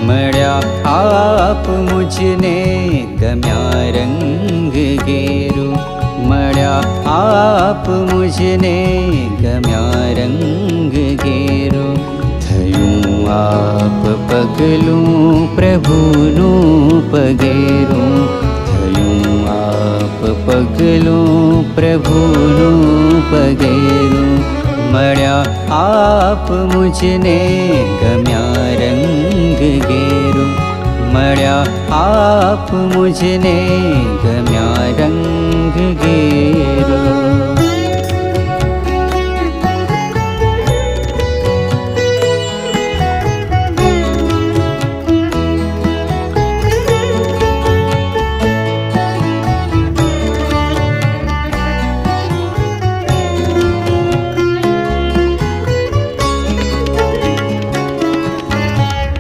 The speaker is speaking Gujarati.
મળ્યા આપ મુજને ગમ્યા રંગ ઘેરું, મળ્યા આપ મુજને ગમ્યા રંગ ઘેરું. થયું આપ પગલું પ્રભુનું પગેરું, થયું આપ પગલું પ્રભુનું પગેરું. મળ્યા આપ મુજને ગમ્યા રંગ ઘેરું, મળ્યા આપ મુજને ગમ્યા